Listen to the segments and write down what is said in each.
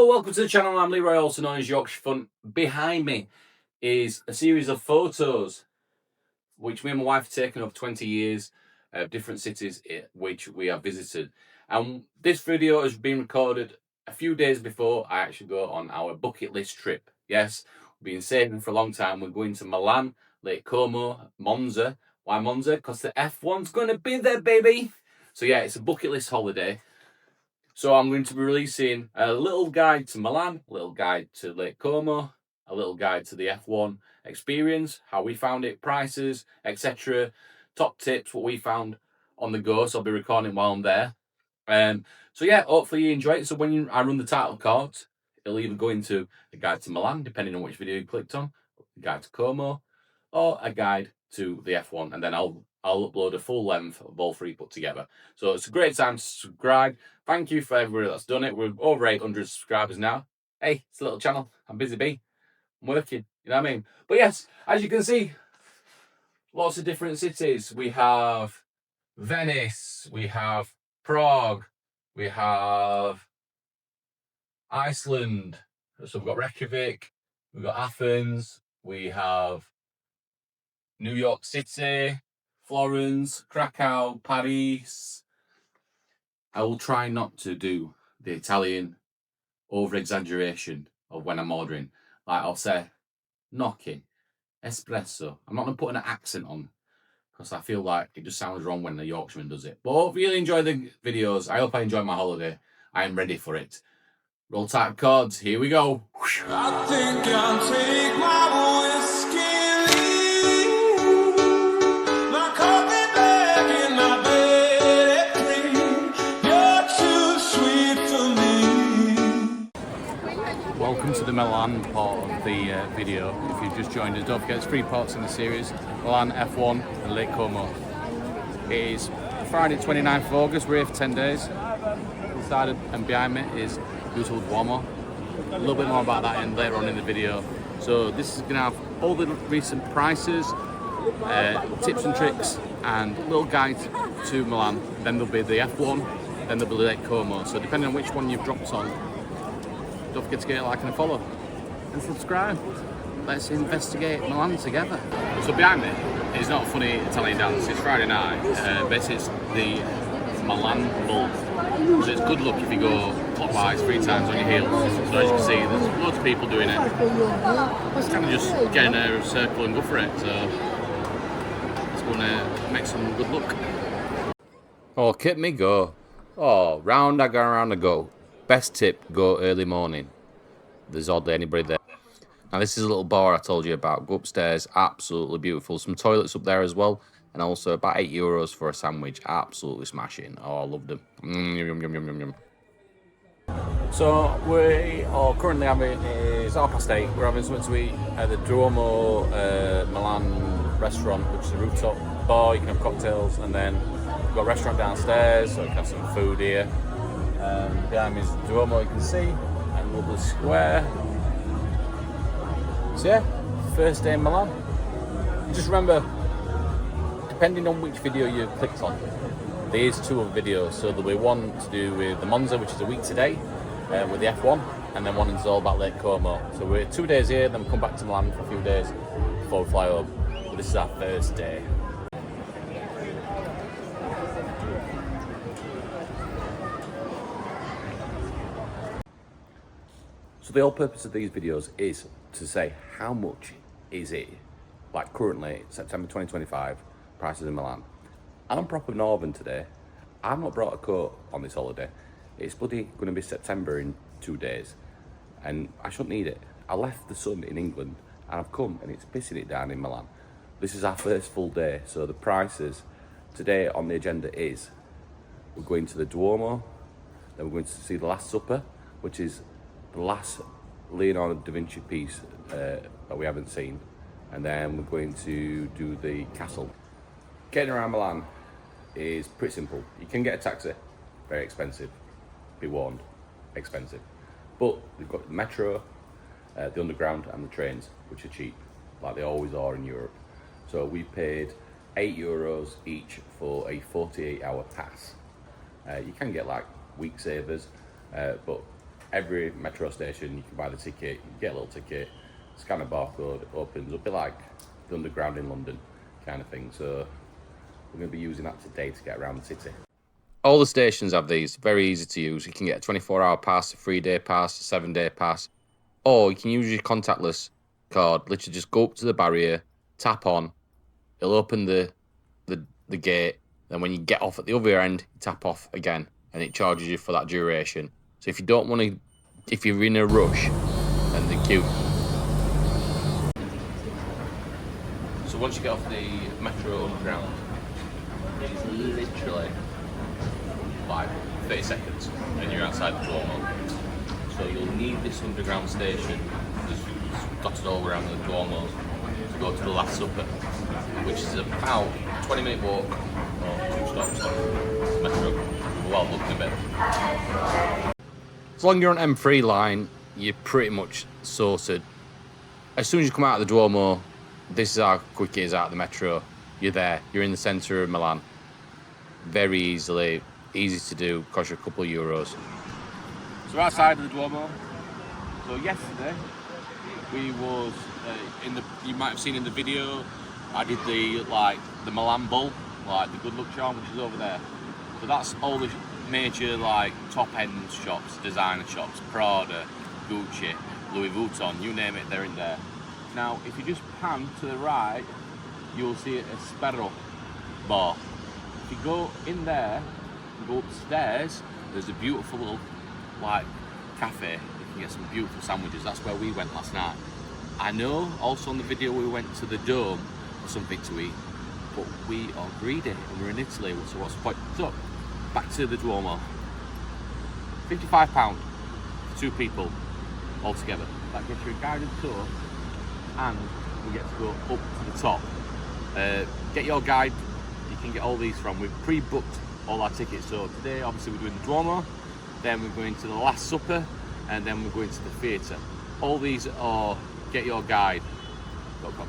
Hello, welcome to the channel. I'm Leroy, also known as Yorkshire Fun. Behind me is a series of photos which me and my wife have taken over 20 years of different cities which we have visited. And this video has been recorded a few days before I actually go on our bucket list trip. Yes, we've been saving for a long time. We're going to Milan, Lake Como, Monza. Why Monza? Because the F1's going to be there, baby. So yeah, it's a bucket list holiday. So I'm going to be releasing a little guide to Milan, a little guide to Lake Como, a little guide to the F1 experience, how we found it, prices, etc. Top tips, what we found on the go. So I'll be recording while I'm there. So yeah, hopefully you enjoy it. So when I run the title cards, it'll either go into a guide to Milan, depending on which video you clicked on, a guide to Como, or a guide to the F1, and then I'll upload a full length of all three put together. So it's a great time to subscribe. Thank you for everybody that's done it. We're over 800 subscribers now. Hey, it's a little channel. I'm busy bee. I'm working. You know what I mean? But yes, as you can see, lots of different cities. We have Venice. We have Prague. We have Iceland. So we've got Reykjavik. We've got Athens. We have New York City, Florence, Krakow, Paris. I will try not to do the Italian over-exaggeration of when I'm ordering. Like I'll say, gnocchi, espresso. I'm not going to put an accent on because I feel like it just sounds wrong when the Yorkshireman does it. But I hope you really enjoy the videos. I hope I enjoy my holiday. I am ready for it. Roll type cards. Here we go. I think I'll take my whiskey. Welcome to the Milan part of the video. If you've just joined us, don't forget there's 3 parts in the series: Milan, F1 and Lake Como. It is Friday 29th of August, we're here for 10 days. Inside and behind me is beautiful Duomo. A little bit more about that later on in the video. So this is going to have all the recent prices, tips and tricks, and a little guide to Milan. Then there'll be the F1, then there'll be Lake Como. So depending on which one you've dropped on, don't forget to get a like and a follow and subscribe. Let's investigate Milan together. So behind me is not a funny Italian dance. It's Friday night. Basically it's the Milan bull. So it's good luck if you go clockwise 3 times on your heels. So as you can see, there's loads of people doing it. It's kind of just get in a circle and go for it. So it's going to make some good luck. Oh, keep me go. Oh, round I go, round I go. Best tip, go early morning. There's hardly anybody there. Now this is a little bar I told you about. Go upstairs, absolutely beautiful. Some toilets up there as well. And also about €8 for a sandwich. Absolutely smashing. Oh, I loved them. Yum, yum, yum, yum, yum. So we are currently having, it's 8:30. We're having something to eat at the Duomo Milan restaurant, which is a rooftop bar. You can have cocktails, and then we've got a restaurant downstairs, so you can have some food here. Behind me is the Duomo, you can see, and lovely square. So yeah, first day in Milan. Just remember, depending on which video you clicked on, there is 2 other videos. So there'll be one to do with the Monza, which is a week today, with the F1, and then one is all about Lake Como. So we're 2 days here, then we'll come back to Milan for a few days before we fly home. But this is our first day. So the whole purpose of these videos is to say how much is it, like currently, September 2025, prices in Milan. And I'm proper northern today. I've not brought a coat on this holiday. It's bloody going to be September in 2 days. And I shouldn't need it. I left the sun in England and I've come and it's pissing it down in Milan. This is our first full day. So the prices today on the agenda is, we're going to the Duomo, then we're going to see the Last Supper, which is the last Leonardo da Vinci piece that we haven't seen, and then we're going to do the castle. Getting around Milan is pretty simple. You can get a taxi, very expensive, be warned, expensive. But we've got the metro, the underground and the trains, which are cheap, like they always are in Europe. So we paid €8 each for a 48-hour pass. You can get like week savers, but every metro station you can buy the ticket, you get a little ticket, scan a barcode, it opens up, a bit like the underground in London kind of thing. So we're going to be using that today to get around the city. All the stations have these, very easy to use. You can get a 24-hour pass, a 3-day pass, a 7-day pass, or you can use your contactless card. Literally just go up to the barrier, tap on, it'll open the gate, then when you get off at the other end, you tap off again, and it charges you for that duration. So if you don't want to, if you're in a rush, then the queue. So once you get off the metro underground, it's literally like 30 seconds and you're outside the Duomo. So you'll need this underground station, there's dotted all around the Duomo, to go to the Last Supper, which is about a 20-minute walk or 2 stops on the metro. Well, looking a bit. As long as you're on M3 line, you're pretty much sorted. As soon as you come out of the Duomo, this is how quick it is out of the metro. You're there, you're in the centre of Milan. Very easily, easy to do, costs you a couple of euros. So we're outside of the Duomo. So yesterday, we was you might have seen in the video, I did the Milan Bull, like the good luck charm, which is over there. So that's all the major top end shops, designer shops, Prada, Gucci, Louis Vuitton, you name it, they're in there. Now, if you just pan to the right, you'll see a Sperro bar. If you go in there and go upstairs, there's a beautiful little cafe. You can get some beautiful sandwiches. That's where we went last night. I know also on the video we went to the Dome for something to eat, but we are greedy and we're in Italy, so what's the point? So, back to the Duomo. £55 for 2 people altogether. That gets you a guided tour and we get to go up to the top. Get your guide, you can get all these from. We've pre-booked all our tickets, so today obviously we're doing the Duomo, then we're going to the Last Supper, and then we're going to the theatre. All these are getyourguide.com.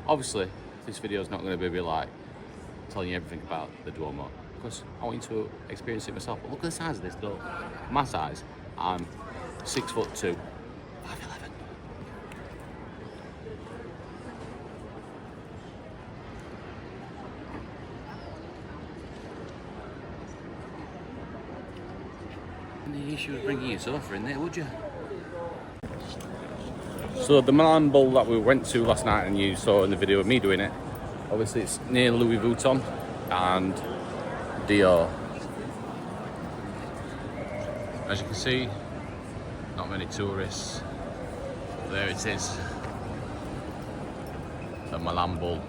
Obviously, this video is not going to be telling you everything about the Duomo, because I want you to experience it myself. But look at the size of this though. My size, I'm 6'2", 5'11". The issue of bringing your sofa in there, would you? So the Milan Bowl that we went to last night, and you saw in the video of me doing it, obviously it's near Louis Vuitton and Dior. As you can see, not many tourists. There it is, the Milan Bowl.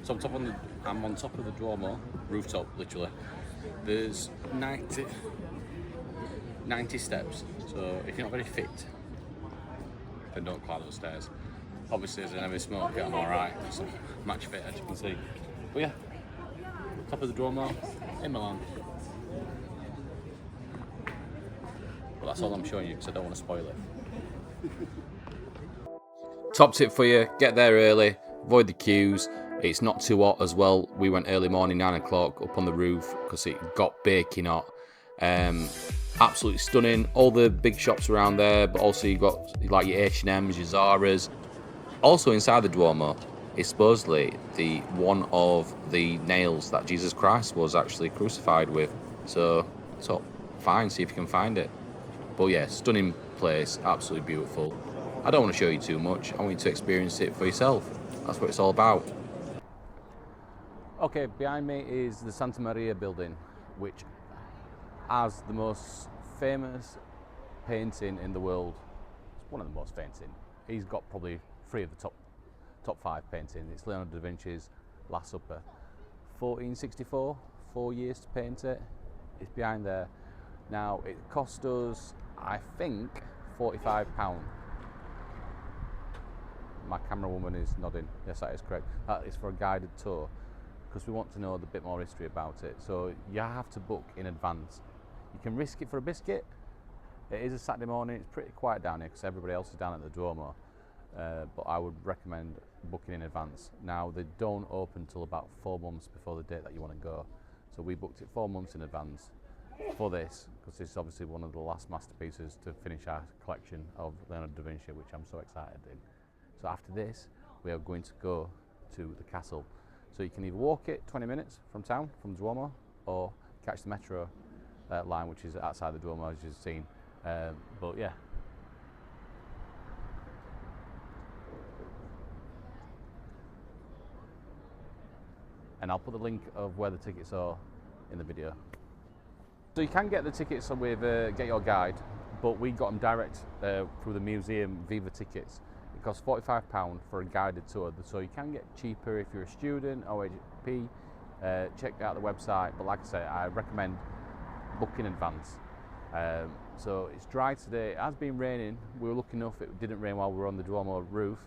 So I'm on top of the Duomo, rooftop literally. There's 90 steps, so if you're not very fit, then don't climb those stairs. Obviously as an heavy smoker, I'm alright, so match fit as you can see. But yeah, top of the Duomo in Milan. But that's all I'm showing you because I don't want to spoil it. Top tip for you, get there early, avoid the queues. It's not too hot as well. We went early morning, 9 o'clock, up on the roof because it got baking hot. Absolutely stunning. All the big shops around there, but also you got your H&M's, your Zara's. Also inside the Duomo is supposedly one of the nails that Jesus Christ was actually crucified with. So fine, see if you can find it. But yeah, stunning place, absolutely beautiful. I don't want to show you too much. I want you to experience it for yourself. That's what it's all about. Okay, behind me is the Santa Maria building, which has the most famous painting in the world. It's one of the most famous. He's got probably 3 of the top 5 paintings. It's Leonardo da Vinci's Last Supper. 1464, 4 years to paint it. It's behind there. Now it cost us, I think, £45. My camera woman is nodding. Yes, that is correct. That is for a guided tour, because we want to know a bit more history about it. So you have to book in advance. You can risk it for a biscuit. It is a Saturday morning. It's pretty quiet down here because everybody else is down at the Duomo. But I would recommend booking in advance. Now they don't open till about 4 months before the date that you want to go, so we booked it 4 months in advance for this, because this is obviously one of the last masterpieces to finish our collection of Leonardo da Vinci, which I'm so excited in. So after this we are going to go to the castle, so you can either walk it 20 minutes from town, from Duomo, or catch the metro line, which is outside the Duomo, as you've seen. But yeah, and I'll put the link of where the tickets are in the video. So you can get the tickets with Get Your Guide, but we got them direct through the museum Viva Tickets. It costs £45 for a guided tour, so you can get cheaper if you're a student or HP. Check out the website, but like I say, I recommend booking in advance. So it's dry today. It has been raining. We were lucky enough it didn't rain while we were on the Duomo roof.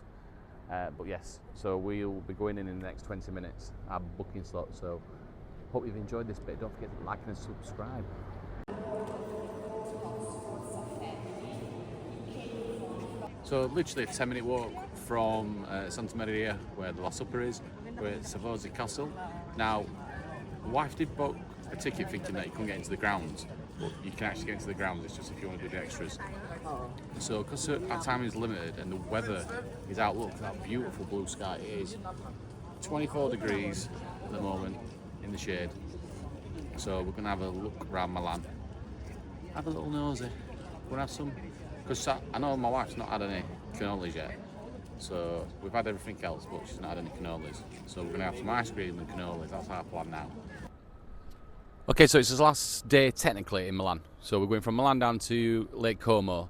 But yes, so we'll be going in the next 20 minutes, our booking slot. So hope you've enjoyed this bit. Don't forget to like and subscribe. So literally a 10-minute walk from Santa Maria, where the Last Supper is. We're at Savosi Castle. Now, the wife did book a ticket thinking that you couldn't get into the grounds, but you can actually get into the grounds. It's just if you want to do the extras. So because our time is limited and the weather is out, look at that beautiful blue sky. It is 24 degrees at the moment in the shade. So we're going to have a look around Milan, have a little nosy. We're going to have some, because I know my wife's not had any cannolis yet. So we've had everything else, but she's not had any cannolis. So we're going to have some ice cream and cannolis. That's our plan now. Okay, so it's the last day technically in Milan. So we're going from Milan down to Lake Como.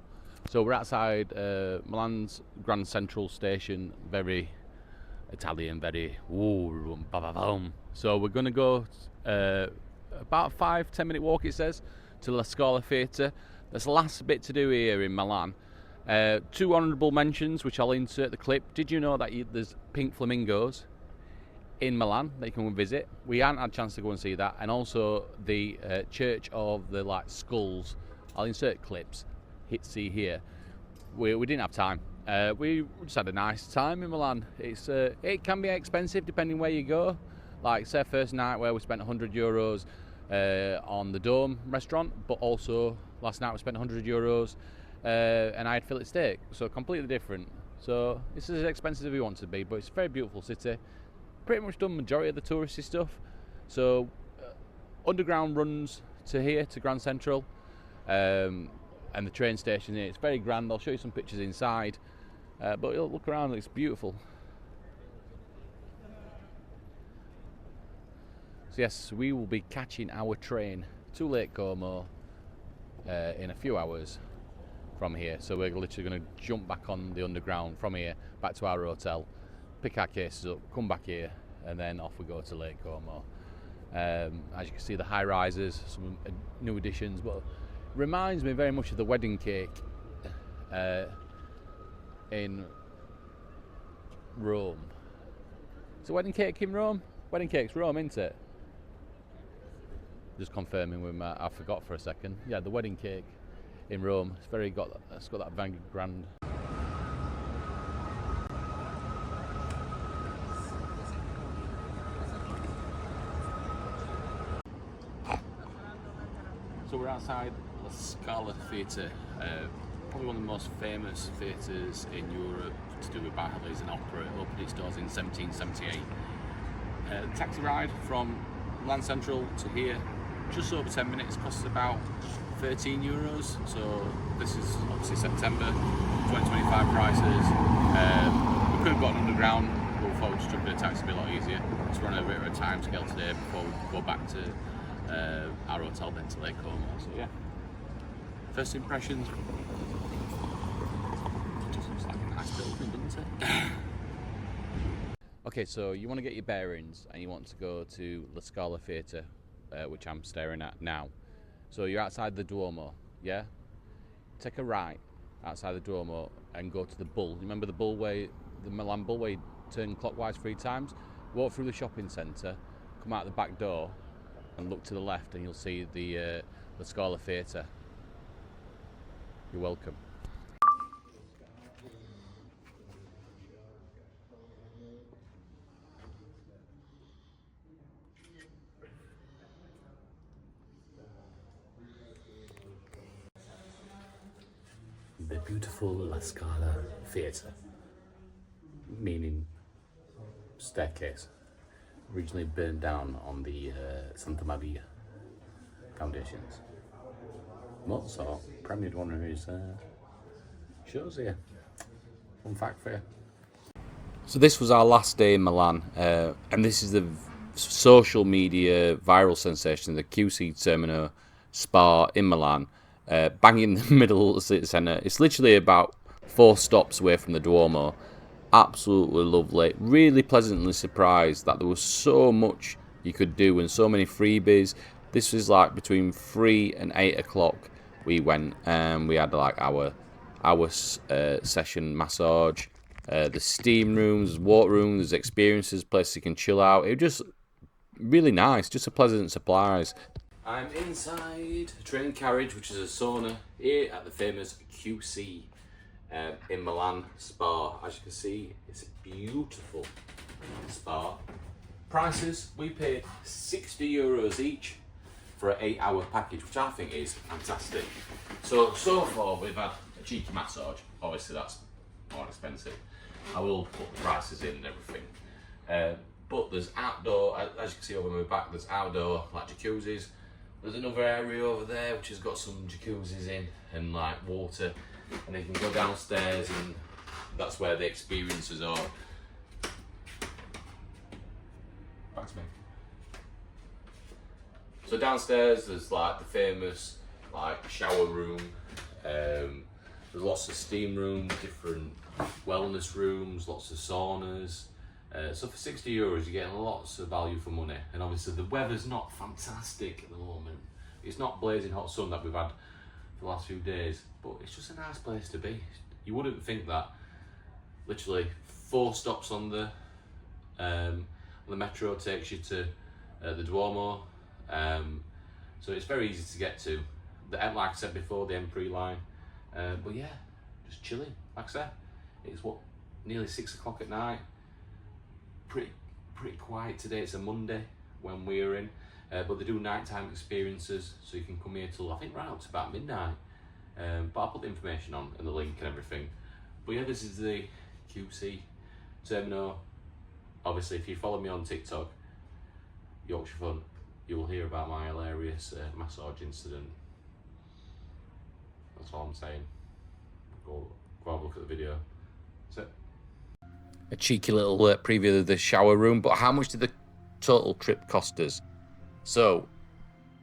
So we're outside Milan's Grand Central Station, very Italian, very ooh, ba-ba-boom. So we're going to go about 5-10 minute walk, it says, to La Scala Theatre. There's the last bit to do here in Milan. 2 honourable mentions, which I'll insert the clip. Did you know that there's pink flamingos in Milan that you can visit? We hadn't had a chance to go and see that. And also the Church of the Skulls. I'll insert clips. See here. We didn't have time. We just had a nice time in Milan. It can be expensive depending where you go. Like say first night where we spent €100 on the Dome restaurant, but also last night we spent €100 and I had fillet steak, so completely different. So this is as expensive as we want to be, but it's a very beautiful city. Pretty much done majority of the touristy stuff. So underground runs to here, to Grand Central, and the train station here. It's very grand. I'll show you some pictures inside, but look around, it's beautiful. So yes, we will be catching our train to Lake Como in a few hours from here. So we're literally going to jump back on the underground from here back to our hotel, pick our cases up, come back here, and then off we go to Lake Como. As you can see, the high rises, some new additions, but reminds me very much of the wedding cake in Rome. Is it wedding cake in Rome? Wedding cake's Rome, isn't it? Just confirming with my, I forgot for a second. Yeah, the wedding cake in Rome. It's got that very grand. So we're outside La Scala Theatre, probably one of the most famous theatres in Europe to do with ballets and opera. It opened its doors in 1778. Taxi ride from Milan Central to here, just over 10 minutes, costs about €13. So this is obviously September 2025 prices. We could have gotten underground, but we thought we'd just jump in a taxi, be a lot easier. So we're on a bit of a time scale today before we go back to our hotel, then to Lake Como. So yeah, first impressions. It just looks like a nice building, doesn't it? Okay, so you want to get your bearings and you want to go to La Scala Theatre, which I'm staring at now. So you're outside the Duomo, yeah? Take a right outside the Duomo and go to the Bull. You remember the Bullway, the Milan Bull, where you turn clockwise 3 times? Walk through the shopping centre, come out the back door and look to the left and you'll see the La Scala Theatre. You're welcome. beautiful La Scala Theatre, meaning staircase, originally burned down on the Santa Maria foundations. Mozart premiered one of his shows here. Fun fact for you. So this was our last day in Milan, and this is the social media viral sensation, the QC Termino Spa in Milan, bang in the middle of the city centre. It's literally about 4 stops away from the Duomo. Absolutely lovely. Really pleasantly surprised that there was so much you could do and so many freebies. This was like between 3 and 8 o'clock we went, and we had like our session massage. The steam rooms, water rooms, experiences, places you can chill out. It was just really nice, just a pleasant surprise. I'm inside a train carriage, which is a sauna, here at the famous QC in Milan Spa. As you can see, it's a beautiful spa. Prices, we paid €60 each for an 8-hour package, which I think is fantastic. So far we've had a cheeky massage. Obviously that's more expensive. I will put the prices in and everything. But there's outdoor, as you can see over my back, there's outdoor like jacuzzis. There's another area over there which has got some jacuzzis in and like water, and you can go downstairs and that's where the experiences are. Back to me. So downstairs there's like the famous like shower room. There's lots of steam rooms, different wellness rooms, lots of saunas. So for €60 you're getting lots of value for money, and obviously the weather's not fantastic at the moment. It's not blazing hot sun that we've had for the last few days, but it's just a nice place to be. You wouldn't think that. Literally 4 stops on the metro takes you to the Duomo, so it's very easy to get to. Like I said before, the M3 line, but yeah, just chilling. Like I said, it's nearly 6 o'clock at night. Pretty quiet today. It's a Monday when we're in, but they do nighttime experiences, so you can come here till I think right up to about midnight. But I'll put the information on and the link and everything. But yeah, this is the QC Termino. Obviously, if you follow me on TikTok, Yorkshire Fun, you'll hear about my hilarious massage incident. That's all I'm saying. Go have a look at the video. That's it. A cheeky little preview of the shower room, but how much did the total trip cost us? So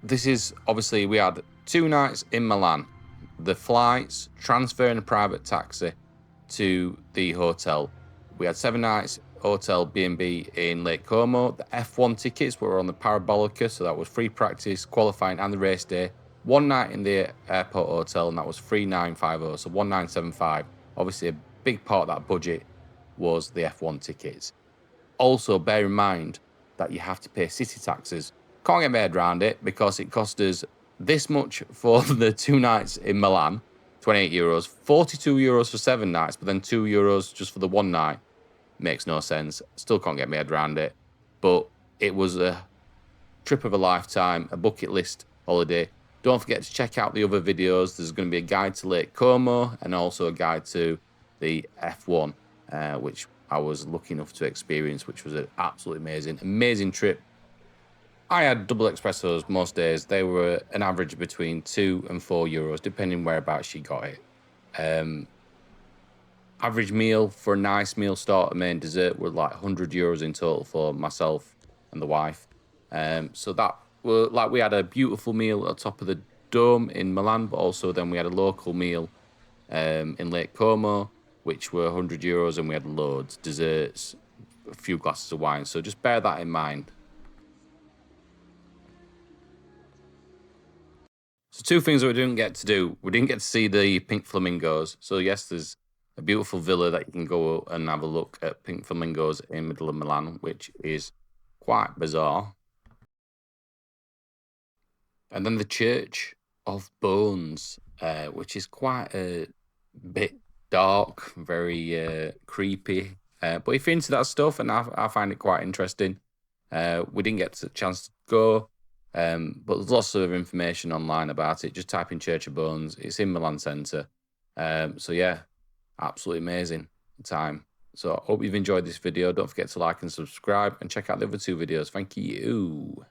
this is obviously, we had 2 nights in Milan, the flights, transfer in a private taxi to the hotel. We had 7 nights hotel B&B in Lake Como. The F1 tickets were on the Parabolica, so that was free practice, qualifying and the race day. 1 night in the airport hotel, and that was 3,950, so 1,975. Obviously a big part of that budget was the F1 tickets. Also, bear in mind that you have to pay city taxes. Can't get my head around it because it cost us this much for the 2 nights in Milan, €28, €42 for 7 nights, but then €2 just for the 1 night. Makes no sense. Still can't get my head around it. But it was a trip of a lifetime, a bucket list holiday. Don't forget to check out the other videos. There's going to be a guide to Lake Como and also a guide to the F1. Which I was lucky enough to experience, which was an absolutely amazing trip. I had double espressos most days. They were an average between €2 and €4, depending whereabouts you got it. Average meal for a nice meal, starter, main, dessert were like €100 in total for myself and the wife. So that were like, we had a beautiful meal at the top of the dome in Milan, but also then we had a local meal in Lake Como, which were €100, and we had loads, desserts, a few glasses of wine. So just bear that in mind. So 2 things that we didn't get to do. We didn't get to see the pink flamingos. So yes, there's a beautiful villa that you can go and have a look at pink flamingos in the middle of Milan, which is quite bizarre. And then the Church of Bones, which is quite a bit dark, very creepy, but if you're into that stuff, and I find it quite interesting. We didn't get a chance to go, but there's lots of information online about it. Just type in Church of Bones. It's in Milan Centre, So yeah, absolutely amazing time. So I hope you've enjoyed this video. Don't forget to like and subscribe and check out the other 2 videos. Thank you.